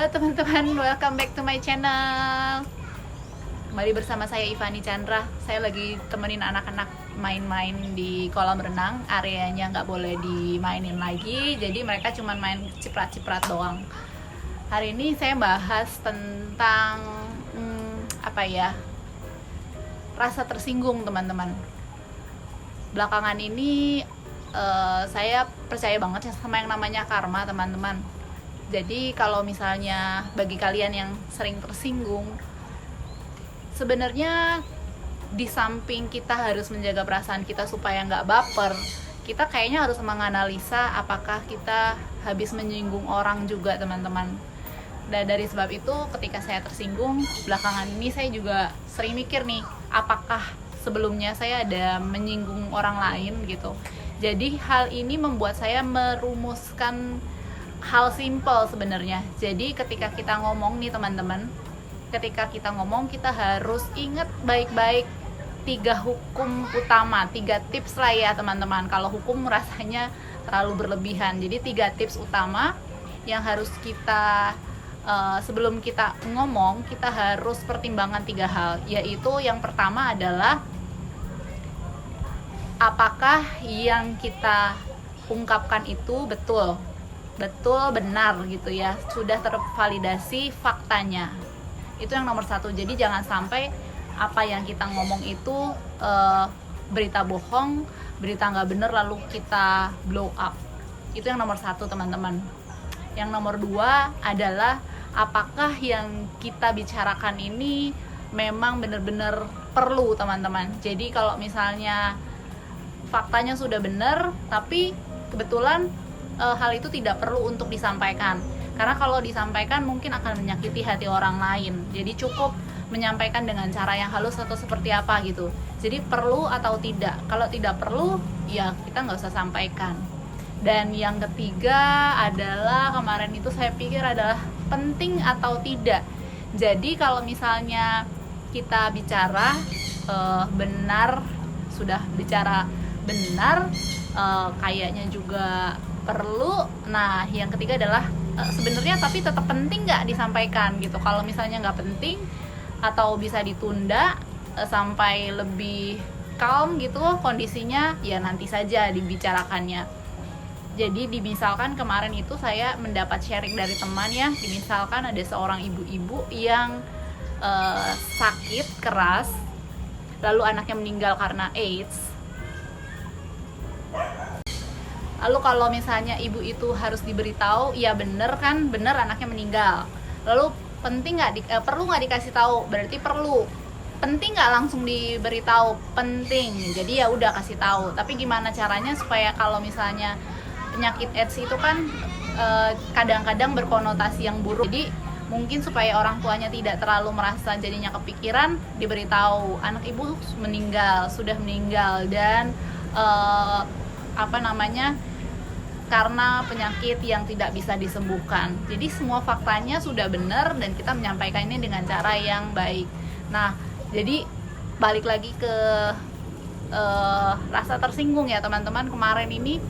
Halo teman-teman, welcome back to my channel. Kembali bersama saya Ivani Chandra. Saya lagi temenin anak-anak main-main di kolam renang. Areanya nggak boleh dimainin lagi, jadi mereka cuma main ciprat-ciprat doang. Hari ini saya bahas tentang rasa tersinggung, teman-teman. Belakangan ini saya percaya banget sama yang namanya karma, teman-teman. Jadi kalau misalnya bagi kalian yang sering tersinggung, sebenarnya di samping kita harus menjaga perasaan kita supaya nggak baper, kita kayaknya harus menganalisa apakah kita habis menyinggung orang juga, teman-teman. Dan dari sebab itu ketika saya tersinggung belakangan ini, saya juga sering mikir nih, apakah sebelumnya saya ada menyinggung orang lain gitu. Jadi hal ini membuat saya merumuskan hal simple sebenarnya. Jadi ketika kita ngomong nih teman-teman, ketika kita ngomong kita harus ingat baik-baik 3 hukum utama, 3 tips lah ya teman-teman. Kalau hukum rasanya terlalu berlebihan. Jadi 3 tips utama yang harus kita sebelum kita ngomong, kita harus pertimbangkan 3 hal. Yaitu yang pertama adalah apakah yang kita ungkapkan itu betul benar gitu ya, sudah tervalidasi faktanya. Itu yang nomor 1. Jadi jangan sampai apa yang kita ngomong itu berita bohong, berita nggak bener lalu kita blow up. Itu yang nomor 1, teman-teman. Yang nomor 2 adalah apakah yang kita bicarakan ini memang benar-benar perlu, teman-teman. Jadi kalau misalnya faktanya sudah benar tapi kebetulan hal itu tidak perlu untuk disampaikan, karena kalau disampaikan mungkin akan menyakiti hati orang lain. Jadi cukup menyampaikan dengan cara yang halus atau seperti apa gitu. Jadi perlu atau tidak. Kalau tidak perlu ya kita nggak usah sampaikan. Dan yang ketiga adalah, kemarin itu saya pikir adalah penting atau tidak. Jadi kalau misalnya kita bicara benar, sudah bicara benar, kayaknya juga perlu. Nah, yang ketiga adalah sebenarnya tapi tetap penting nggak disampaikan gitu. Kalau misalnya nggak penting atau bisa ditunda sampai lebih calm gitu kondisinya, ya nanti saja dibicarakannya. Jadi misalkan kemarin itu saya mendapat sharing dari teman ya, misalkan ada seorang ibu-ibu yang sakit keras, lalu anaknya meninggal karena AIDS. Lalu kalau misalnya ibu itu harus diberitahu, ya bener kan, bener anaknya meninggal. Lalu penting nggak, perlu nggak dikasih tahu? Berarti perlu. Penting nggak langsung diberitahu? Penting. Jadi ya udah kasih tahu. Tapi gimana caranya supaya kalau misalnya penyakit AIDS itu kan kadang-kadang berkonotasi yang buruk. Jadi mungkin supaya orang tuanya tidak terlalu merasa jadinya kepikiran, diberitahu anak ibu meninggal, sudah meninggal, dan karena penyakit yang tidak bisa disembuhkan. Jadi semua faktanya sudah benar dan kita menyampaikan ini dengan cara yang baik. Nah, jadi balik lagi ke rasa tersinggung ya teman-teman. Kemarin ini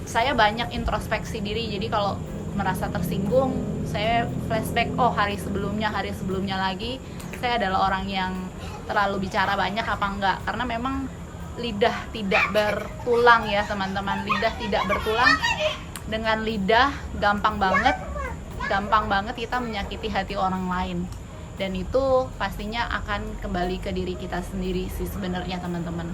saya banyak introspeksi diri. Jadi kalau merasa tersinggung, saya flashback, hari sebelumnya lagi saya adalah orang yang terlalu bicara banyak apa enggak. Karena memang lidah tidak bertulang ya teman-teman. Lidah tidak bertulang. Dengan lidah gampang banget kita menyakiti hati orang lain, dan itu pastinya akan kembali ke diri kita sendiri sih sebenarnya, teman-teman.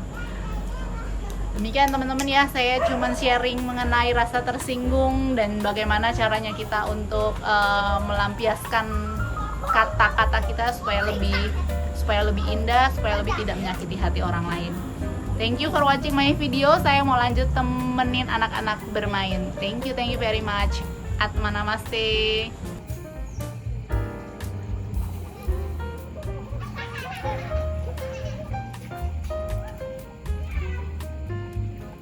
Demikian teman-teman ya, saya cuman sharing mengenai rasa tersinggung dan bagaimana caranya kita untuk melampiaskan kata-kata kita supaya lebih indah, supaya lebih tidak menyakiti hati orang lain. Thank you for watching my video. Saya mau lanjut temenin anak-anak bermain. Thank you very much. Atma namaste.